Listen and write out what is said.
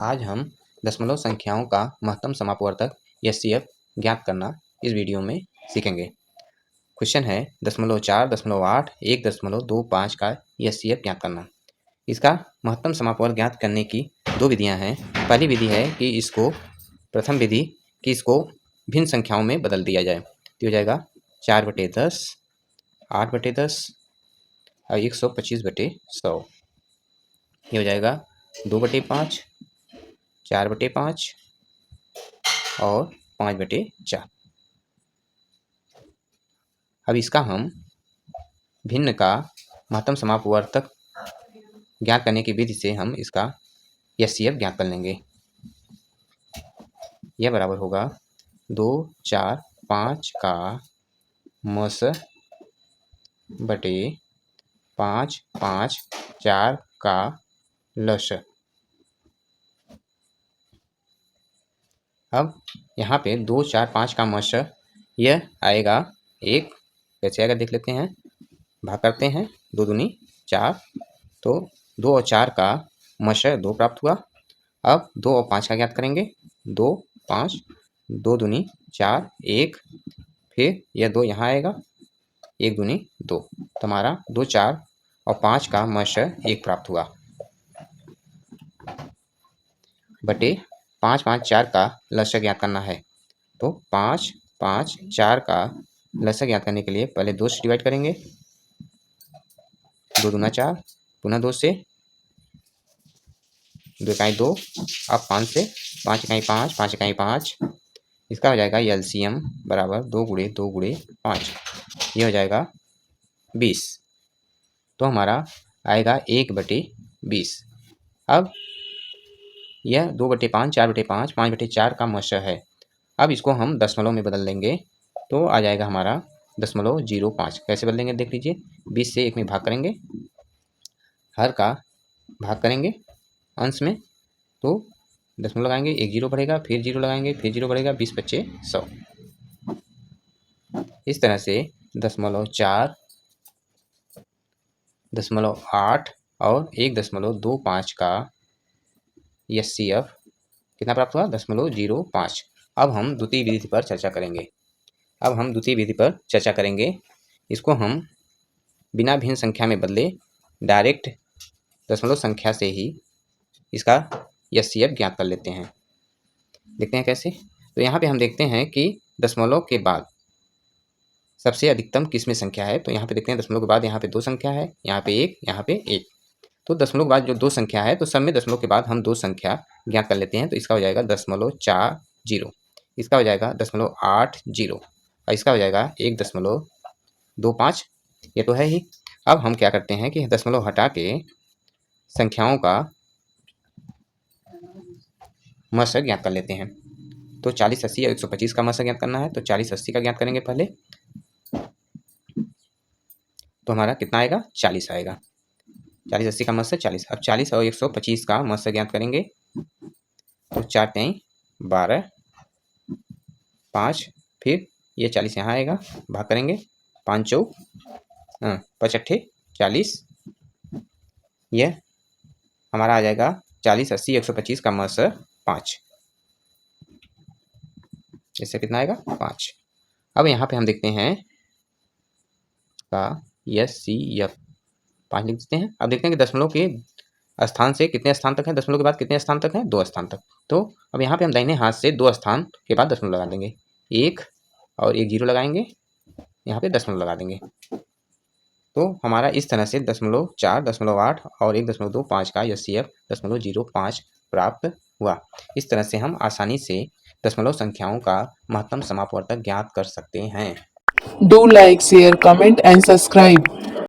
आज हम दशमलव संख्याओं का महत्तम समापवर्तक एचसीएफ ज्ञात करना इस वीडियो में सीखेंगे। क्वेश्चन है 0.4, 0.8, 1.25 का एचसीएफ ज्ञात करना। इसका महत्तम समापवर्तक ज्ञात करने की दो विधियां हैं। पहली विधि है कि प्रथम विधि कि इसको भिन्न संख्याओं में बदल दिया जाए। तो हो जाएगा 4/10, 8/10 और 125/100। ये हो जाएगा 2/5, 4/5 और 5/4। अब इसका हम भिन्न का महत्तम समापवर्तक ज्ञात करने की विधि से हम इसका एचसीएफ ज्ञात कर लेंगे। यह बराबर होगा 2, 4, 5 का मस बटे 5, 5, 4 का लस। अब यहाँ पे 2, 4, 5 का मस यह आएगा 1। कैसे आएगा देख लेते हैं। भाग करते हैं, 2 दूनी 4, तो 2 और 4 का मस 2 प्राप्त हुआ। अब 2 और 5 का ज्ञात करेंगे। 2, 5, 2 दूनी 4, 1, फिर यह 2 यहाँ आएगा, 1 दूनी 2, तो हमारा 2, 4 और 5 का मस 1 प्राप्त हुआ बटे 5, 5, 4 का लस ज्ञात करना है। तो 5, 5, 4 का लस ज्ञात करने के लिए पहले 2 से डिवाइड करेंगे, 2 दूना 4, पुनः 2 से, 2 इकाई 2, अब 5 से, 5 इकाई 5, 5 इकाई 5। इसका हो जाएगा एलसीएम बराबर 2 गुणे 2 गुणे 5, ये हो जाएगा 20। तो हमारा आएगा 1/20। अब यह 2/5, 4/5, 5/4 का मस है। अब इसको हम दशमलव में बदल देंगे तो आ जाएगा हमारा 0.05। कैसे बदलेंगे देख लीजिए। 20 से 1 में भाग करेंगे, हर का भाग करेंगे अंश में, तो दशमलव लगाएंगे, 1 0 बढ़ेगा, फिर 0 लगाएंगे, फिर 0 बढ़ेगा, 20/5 100। इस तरह से 0.4, 0.8 और 1.25 का एचसीएफ कितना प्राप्त हुआ, 0.05। अब हम द्वितीय विधि पर चर्चा करेंगे। इसको हम बिना भिन्न संख्या में बदले डायरेक्ट दशमलव संख्या से ही इसका एचसीएफ ज्ञात कर लेते हैं। देखते हैं कैसे। तो यहाँ पे हम देखते हैं कि दशमलव के बाद सबसे अधिकतम किसमें संख्या है। तो यहाँ पे देखते हैं दशमलव के बाद यहाँ पे 2 संख्या है, यहाँ पे 1, यहाँ पे 1। तो दशमलव के बाद जो 2 संख्या है, तो सब में दशमलव के बाद हम 2 संख्या ज्ञात कर लेते हैं। तो इसका हो जाएगा 0.40, इसका हो जाएगा 0.80 और इसका हो जाएगा 1.25। ये तो है ही। अब हम क्या करते हैं कि दशमलव हटा के संख्याओं का मस ज्ञात कर लेते हैं। तो 40, 80 और 125 का मस ज्ञात करना है। तो 40, 80 का ज्ञात करेंगे पहले, तो हमारा कितना आएगा, 40 आएगा। 40, 80 का मस 40। अब 40 और 125 का मस ज्ञात करेंगे। तो 4 3 12, 5, फिर ये 40 यहाँ आएगा, भाग करेंगे, 5 4 5 8 40। यह हमारा आ जाएगा 40, 80, 125 का मस 5। इससे कितना आएगा, 5। अब यहाँ पे हम देखते हैं का एचसीएफ 5 लिख देते हैं। अब देखते हैं कि दशमलव के स्थान से कितने स्थान तक है, दशमलव के बाद कितने स्थान तक है, 2 स्थान तक। तो अब यहाँ पे हम दाहिने हाथ से 2 स्थान के बाद दशमलव लगा देंगे, 1 और 1 0 लगाएंगे, यहाँ पे दशमलव लगा देंगे। तो हमारा इस तरह से 0.4, 0.8 और 1.25 का एचसीएफ 0.05 प्राप्त हुआ। इस तरह से हम आसानी से दशमलव संख्याओं का महत्तम समापवर्तक ज्ञात कर सकते हैं। Do like, share, comment and subscribe.